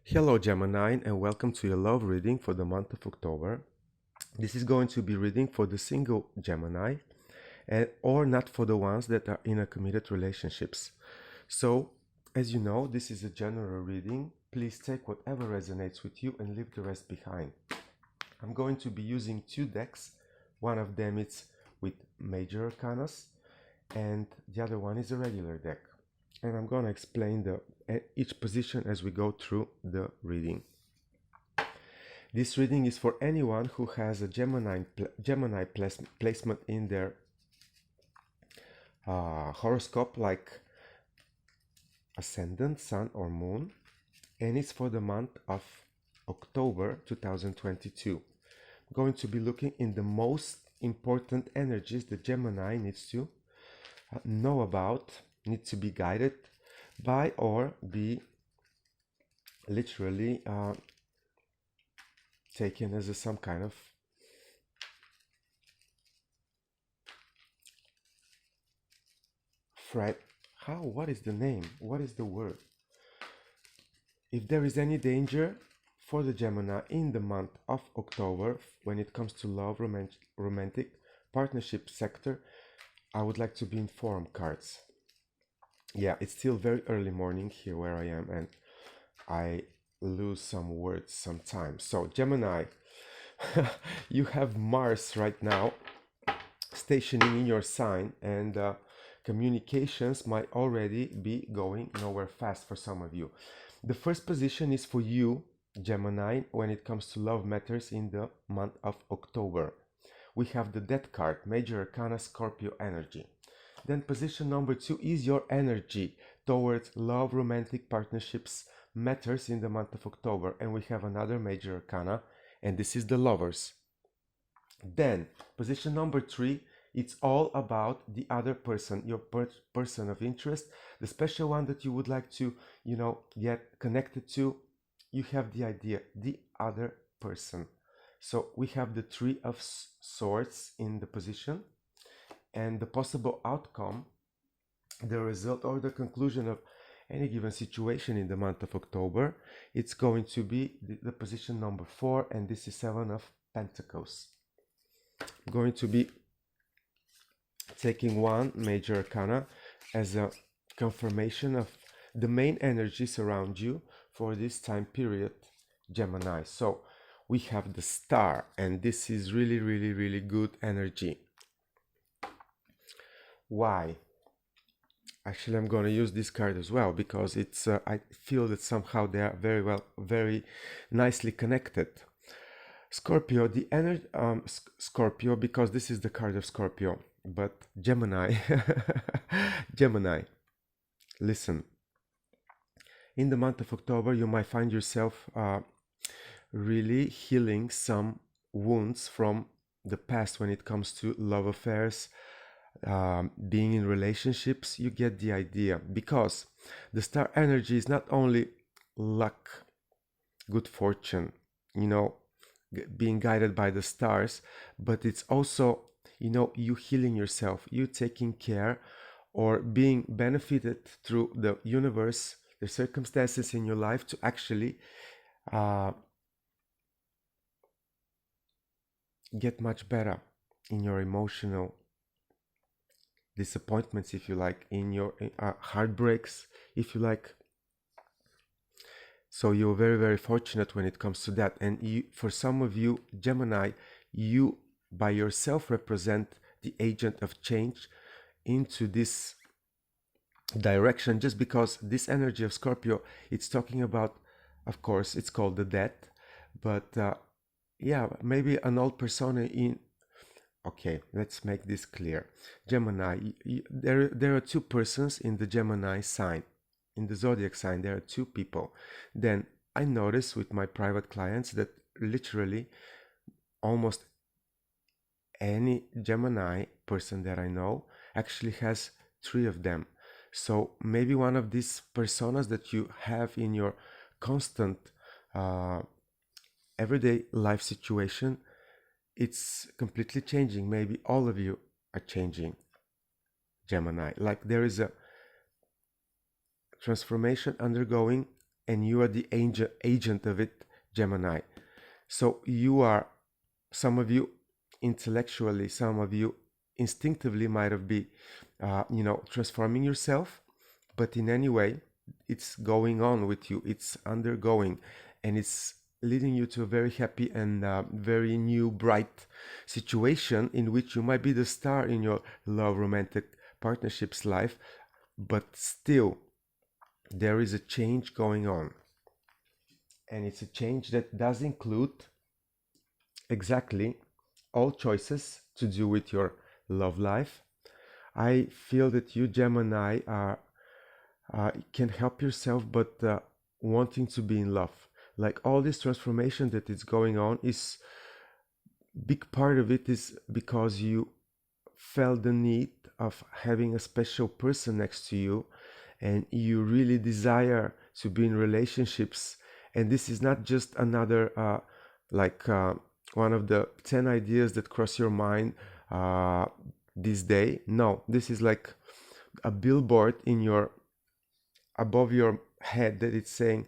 Hello Gemini and welcome to your love reading for the month of October. This is going to be reading for the single Gemini or not for the ones that are in a committed relationships. So, as you know, this is a general reading. Please take whatever resonates with you and leave the rest behind. I'm going to be using two decks. One of them is with major arcanas and the other one is a regular deck. And I'm going to explain each position as we go through the reading. This reading is for anyone who has a Gemini placement in their horoscope, like ascendant, sun, or moon, and it's for the month of October 2022. I'm going to be looking in the most important energies that Gemini needs to know about, need to be guided by, or be literally taken as some kind of threat. What is the name? What is the word? If there is any danger for the Gemini in the month of October when it comes to love, romantic, partnership sector, I would like to be informed, cards. Yeah, it's still very early morning here where I am, and I lose some words sometimes. So Gemini, you have Mars right now stationing in your sign, and communications might already be going nowhere fast for some of you. The first position is for you, Gemini, when it comes to love matters in the month of October. We have the Death card, Major Arcana, Scorpio energy. Then position number 2 is your energy towards love, romantic partnerships matters in the month of October. And we have another Major Arcana, and this is the Lovers. Then position number 3, it's all about the other person, your person of interest, the special one that you would like to, get connected to. You have the idea, the other person. So we have the Three of Swords in the position, and the possible outcome, the result or the conclusion of any given situation in the month of October, it's going to be the position number 4, and this is 7 of Pentacles. I'm going to be taking one Major Arcana as a confirmation of the main energies around you for this time period, Gemini. So we have the Star, and this is really, really, really good energy. Why? Actually, I'm going to use this card as well because it's I feel that somehow they are very nicely connected. Scorpio, the energy, Scorpio, because this is the card of Scorpio, but Gemini, Gemini, listen. In the month of October, you might find yourself really healing some wounds from the past when it comes to love affairs, being in relationships. You get the idea, because the star energy is not only luck, good fortune, being guided by the stars, but it's also, you healing yourself, you taking care or being benefited through the universe, the circumstances in your life to actually get much better in your emotional disappointments, if you like, in your heartbreaks, if you like. So you're very fortunate when it comes to that. And for some of you, Gemini, you by yourself represent the agent of change into this direction, just because this energy of Scorpio, it's talking about, of course, it's called the death, but yeah, maybe an old persona in. Okay, let's make this clear. Gemini, there are two persons in the Gemini sign. In the zodiac sign, there are two people. Then I notice with my private clients that literally almost any Gemini person that I know actually has 3 of them. So maybe one of these personas that you have in your constant everyday life situation, it's completely changing. Maybe all of you are changing, Gemini. Like there is a transformation undergoing, and you are the agent of it, Gemini. So you are, some of you intellectually, some of you instinctively might have been, transforming yourself, but in any way, it's going on with you, it's undergoing, and it's leading you to a very happy and very new, bright situation in which you might be the star in your love, romantic partnerships life, but still, there is a change going on. And it's a change that does include exactly all choices to do with your love life. I feel that you, Gemini, are can help yourself, but wanting to be in love. Like all this transformation that is going on is big part of it is because you felt the need of having a special person next to you, and you really desire to be in relationships. And this is not just another one of the 10 ideas that cross your mind this day. No, this is like a billboard in your above your head that it's saying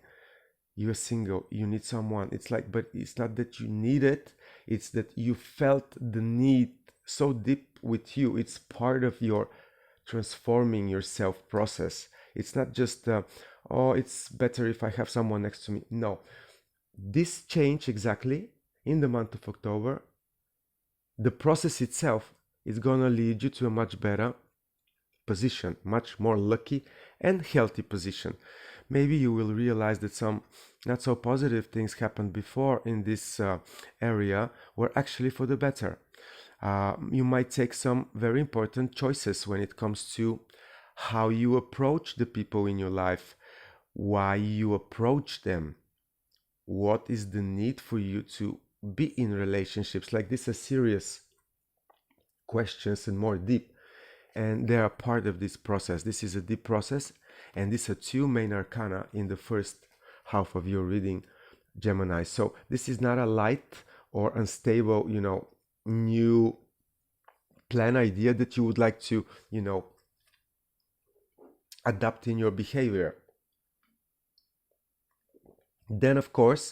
you're single, you need someone. It's like, but it's not that you need it, it's that you felt the need so deep with you. It's part of your transforming yourself process. It's not just it's better if I have someone next to me. No, this change exactly in the month of October, the process itself is gonna lead you to a much better position, much more lucky and healthy position. Maybe you will realize that some not so positive things happened before in this area were actually for the better. You might take some very important choices when it comes to how you approach the people in your life, why you approach them, what is the need for you to be in relationships. Like these are serious questions and more deep, and they are part of this process. This is a deep process, and these are two main arcana in the first half of your reading, Gemini. So this is not a light or unstable, new plan idea that you would like to, adapt in your behavior. Then, of course,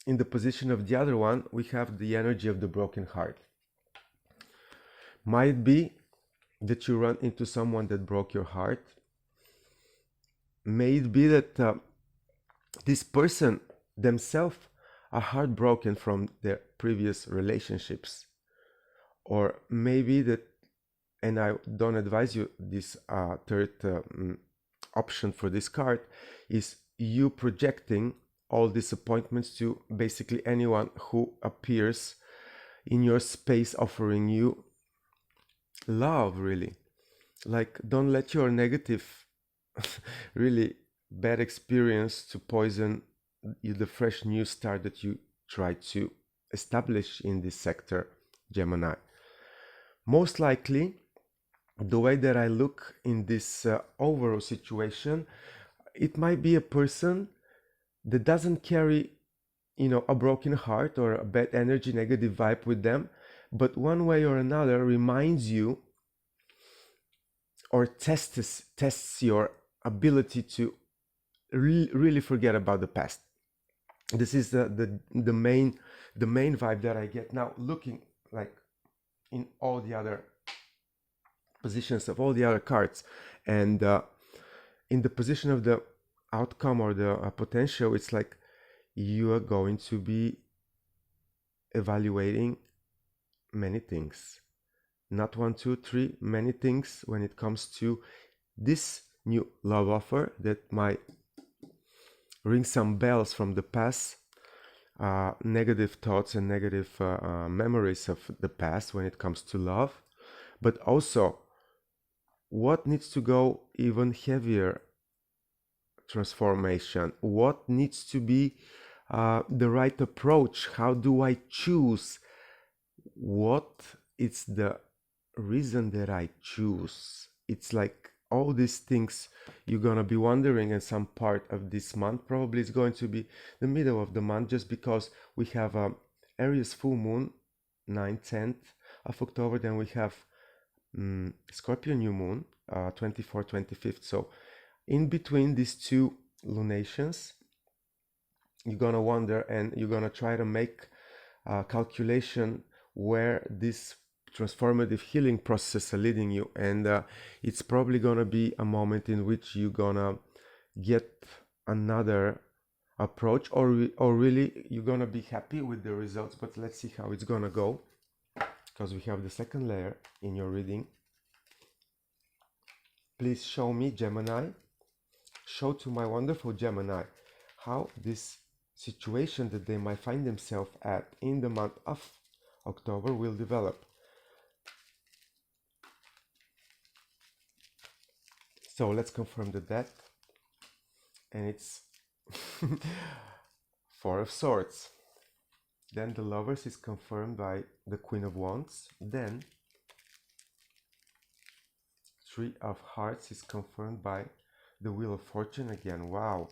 in the position of the other one, we have the energy of the broken heart. Might be that you run into someone that broke your heart. May it be that this person themselves are heartbroken from their previous relationships. Or maybe that, and I don't advise you this third option for this card, is you projecting all disappointments to basically anyone who appears in your space offering you love, really. Like, don't let your negative, really bad experience to poison you, the fresh new start that you try to establish in this sector, Gemini. Most likely, the way that I look in this overall situation, it might be a person that doesn't carry, a broken heart or a bad energy, negative vibe with them, but one way or another reminds you or tests your ability to really forget about the past. This is the main vibe that I get now, looking like in all the other positions of all the other cards, and in the position of the outcome or the potential, it's like you are going to be evaluating many things, not one, two, three, many things when it comes to this new love offer that might ring some bells from the past, negative thoughts and negative memories of the past when it comes to love, but also what needs to go even heavier transformation, what needs to be the right approach, how do I choose, what is the reason that I choose. It's like all these things you're gonna be wondering, and some part of this month probably is going to be the middle of the month, just because we have Aries full moon 9th 10th of October, then we have Scorpio new moon 24th 25th. So in between these two lunations, you're gonna wonder and you're gonna try to make a calculation where this transformative healing process are leading you, and it's probably gonna be a moment in which you're gonna get another approach, or really you're gonna be happy with the results. But let's see how it's gonna go, because we have the second layer in your reading. Please show me, Gemini, show to my wonderful Gemini how this situation that they might find themselves at in the month of October will develop. So let's confirm the deck, and it's Four of Swords. Then the Lovers is confirmed by the Queen of Wands. Then Three of Hearts is confirmed by the Wheel of Fortune again. Wow,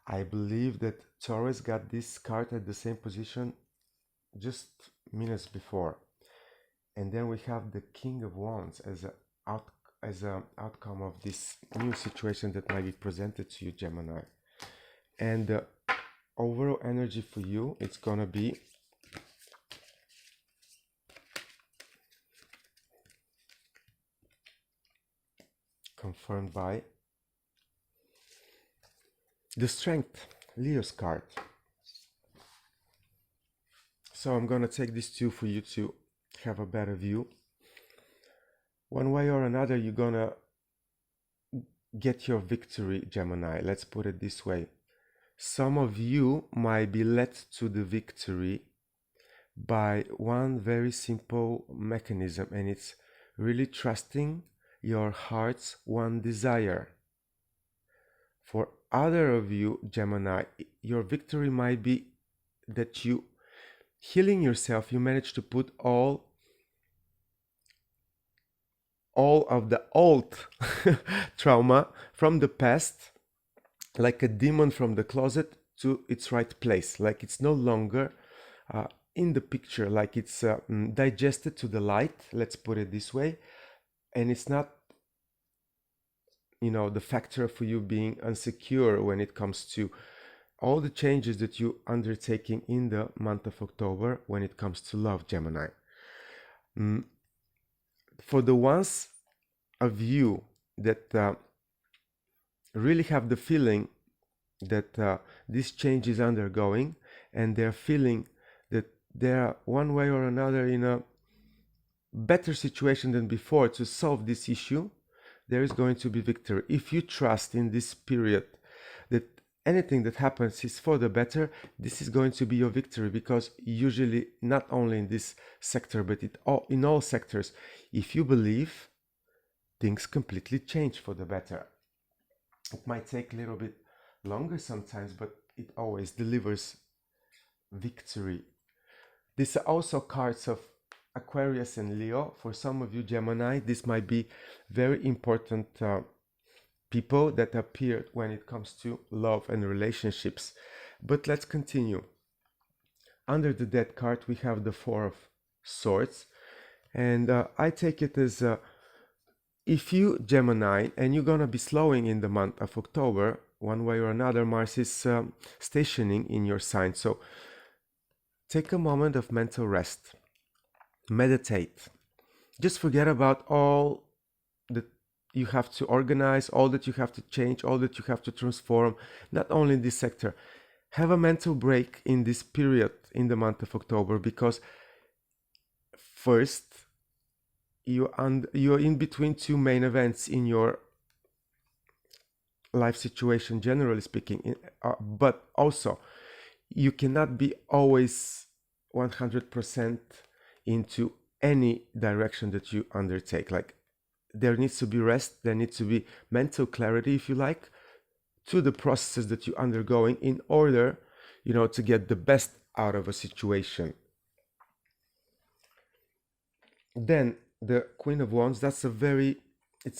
I believe that Taurus got this card at the same position just minutes before. And then we have the King of Wands as an outcome of this new situation that might be presented to you, Gemini. And the overall energy for you, it's gonna be confirmed by the Strength, Leo's card. So I'm gonna take these two for you to have a better view. One way or another, you're gonna get your victory, Gemini. Let's put it this way. Some of you might be led to the victory by one very simple mechanism, and it's really trusting your heart's one desire. For other of you, Gemini, your victory might be that you, healing yourself, you manage to put all of the old trauma from the past, like a demon from the closet, to its right place. Like it's no longer in the picture, like it's digested to the light, let's put it this way. And it's not, the factor for you being insecure when it comes to all the changes that you're undertaking in the month of October when it comes to love, Gemini. For the ones of you that really have the feeling that this change is undergoing, and they're feeling that they're one way or another in a better situation than before to solve this issue, there is going to be victory. If you trust in this period that anything that happens is for the better, this is going to be your victory, because usually, not only in this sector, but in all sectors, if you believe, things completely change for the better. It might take a little bit longer sometimes, but it always delivers victory. These are also cards of Aquarius and Leo. For some of you, Gemini, this might be very important people that appear when it comes to love and relationships. But let's continue. Under the Death card, we have the Four of Swords. And I take it as if you, Gemini, and you're going to be slowing in the month of October, one way or another, Mars is stationing in your sign. So take a moment of mental rest. Meditate. Just forget about all that you have to organize, all that you have to change, all that you have to transform, not only in this sector. Have a mental break in this period in the month of October, because first, you're in between two main events in your life situation, generally speaking, but also you cannot be always 100% into any direction that you undertake. Like, there needs to be rest, there needs to be mental clarity, if you like, to the processes that you're undergoing in order, to get the best out of a situation. Then the Queen of Wands, it's a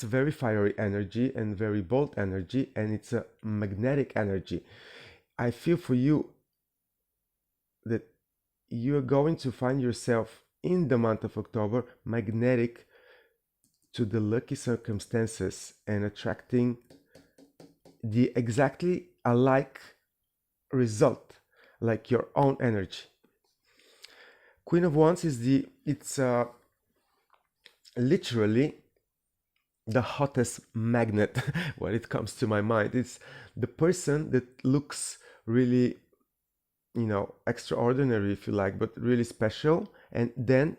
very fiery energy and very bold energy, and it's a magnetic energy. I feel for you that you're going to find yourself in the month of October magnetic to the lucky circumstances and attracting the exactly alike result like your own energy. Queen of Wands is it's literally the hottest magnet when it comes to my mind. It's the person that looks really, extraordinary, if you like, but really special. And then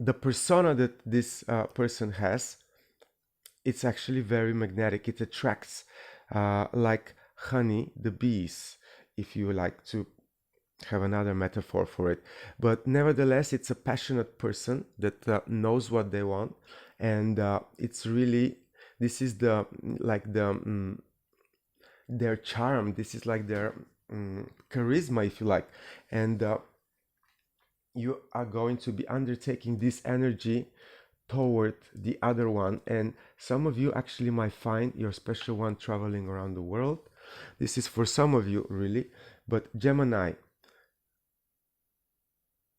the persona that this person has, it's actually very magnetic. It attracts, like honey, the bees, if you like to have another metaphor for it. But nevertheless, it's a passionate person that knows what they want. And it's really, this is the, like their charm. This is like their charisma, if you like. And you are going to be undertaking this energy toward the other one. And some of you actually might find your special one traveling around the world. This is for some of you, really. But Gemini,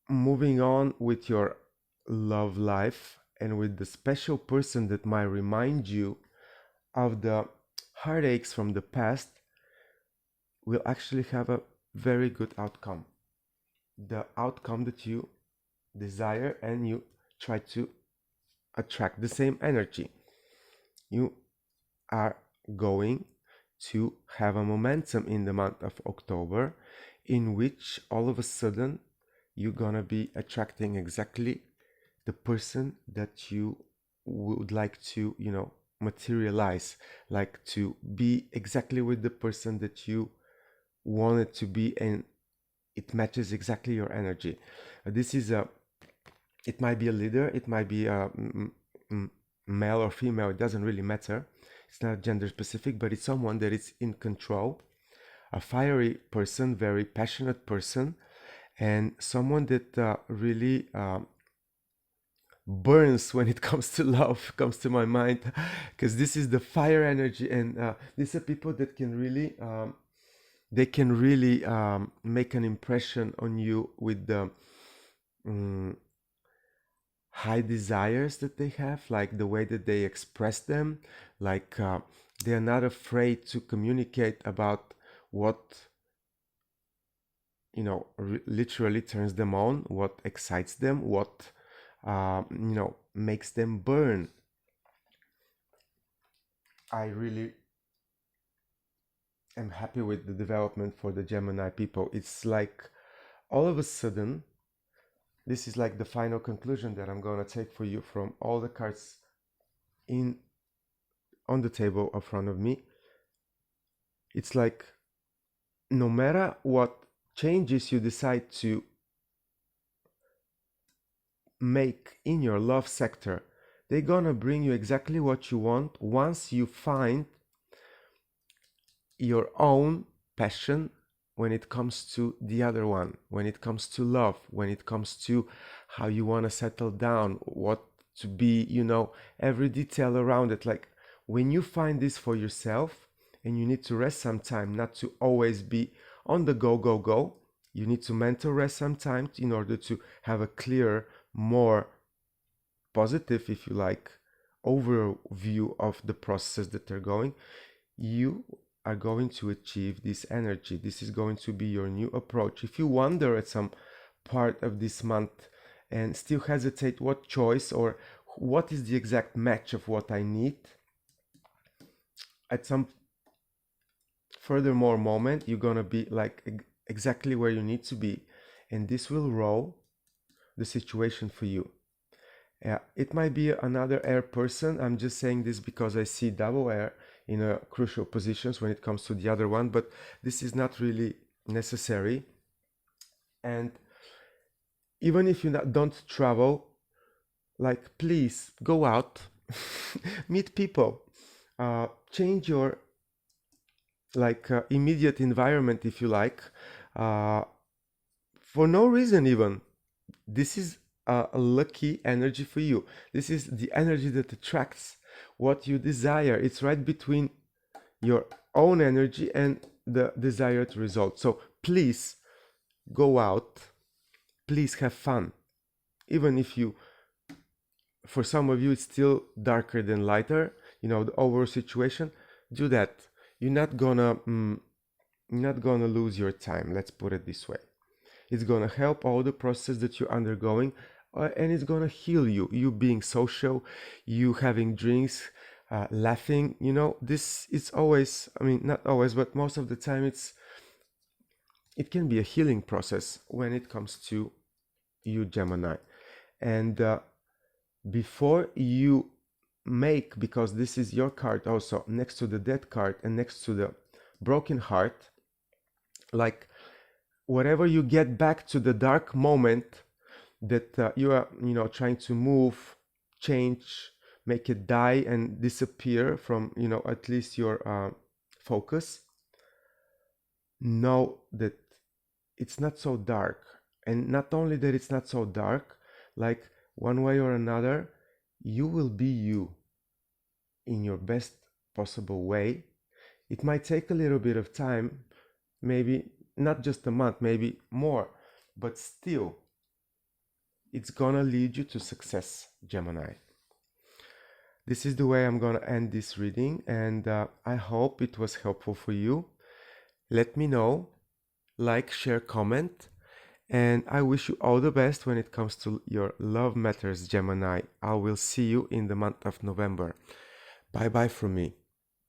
moving on with your love life and with the special person that might remind you of the heartaches from the past, will actually have a very good outcome. The outcome that you desire, and you try to attract the same energy. You are going to have a momentum in the month of October in which all of a sudden you're gonna be attracting exactly the person that you would like to, materialize, like to be exactly with the person that you wanted to be, and it matches exactly your energy. This is it might be a leader, it might be a male or female, it doesn't really matter. It's not gender specific, but it's someone that is in control, a fiery person, very passionate person, and someone that really burns when it comes to love, comes to my mind, because this is the fire energy. And these are people that can really they can really make an impression on you with the high desires that they have, like the way that they express them, like they're not afraid to communicate about what literally turns them on, what excites them, what makes them burn. I really am happy with the development for the Gemini people. It's like all of a sudden, this is like the final conclusion that I'm going to take for you from all the cards on the table in front of me. It's like no matter what changes you decide to make in your love sector, they're gonna bring you exactly what you want once you find your own passion when it comes to the other one, when it comes to love, when it comes to how you want to settle down, what to be, every detail around it. Like when you find this for yourself, and you need to rest some time, not to always be on the go. You need to mental rest some time in order to have a clearer, more positive, if you like, overview of the process that they're going. You are going to achieve this energy. This is going to be your new approach. If you wonder at some part of this month and still hesitate what choice or what is the exact match of what I need, at some furthermore moment, you're gonna be like exactly where you need to be, and this will roll the situation for you. It might be another air person. I'm just saying this because I see double air in a crucial positions when it comes to the other one, but this is not really necessary. And even if you don't travel, like please go out, meet people, change your immediate environment, if you like, for no reason even. This is a lucky energy for you. This is the energy that attracts what you desire. It's right between your own energy and the desired result. So please go out, please have fun. Even if for some of you it's still darker than lighter, the overall situation, do that. You're not gonna not gonna lose your time, let's put it this way. It's gonna help all the process that you're undergoing, and it's gonna heal you. You being social, you having drinks, laughing. This is always, I mean, not always, but most of the time, it can be a healing process when it comes to you, Gemini. And before you make, because this is your card also next to the death card and next to the broken heart, like whatever you get back to the dark moment that you are trying to move, change, make it die and disappear from at least your focus, know that it's not so dark. And not only that it's not so dark, like one way or another, you will be you in your best possible way. It might take a little bit of time, maybe not just a month, maybe more, but still, it's gonna lead you to success, Gemini. This is the way I'm gonna end this reading, and I hope it was helpful for you. Let me know, like, share, comment, and I wish you all the best when it comes to your love matters, Gemini. I will see you in the month of November. Bye bye from me.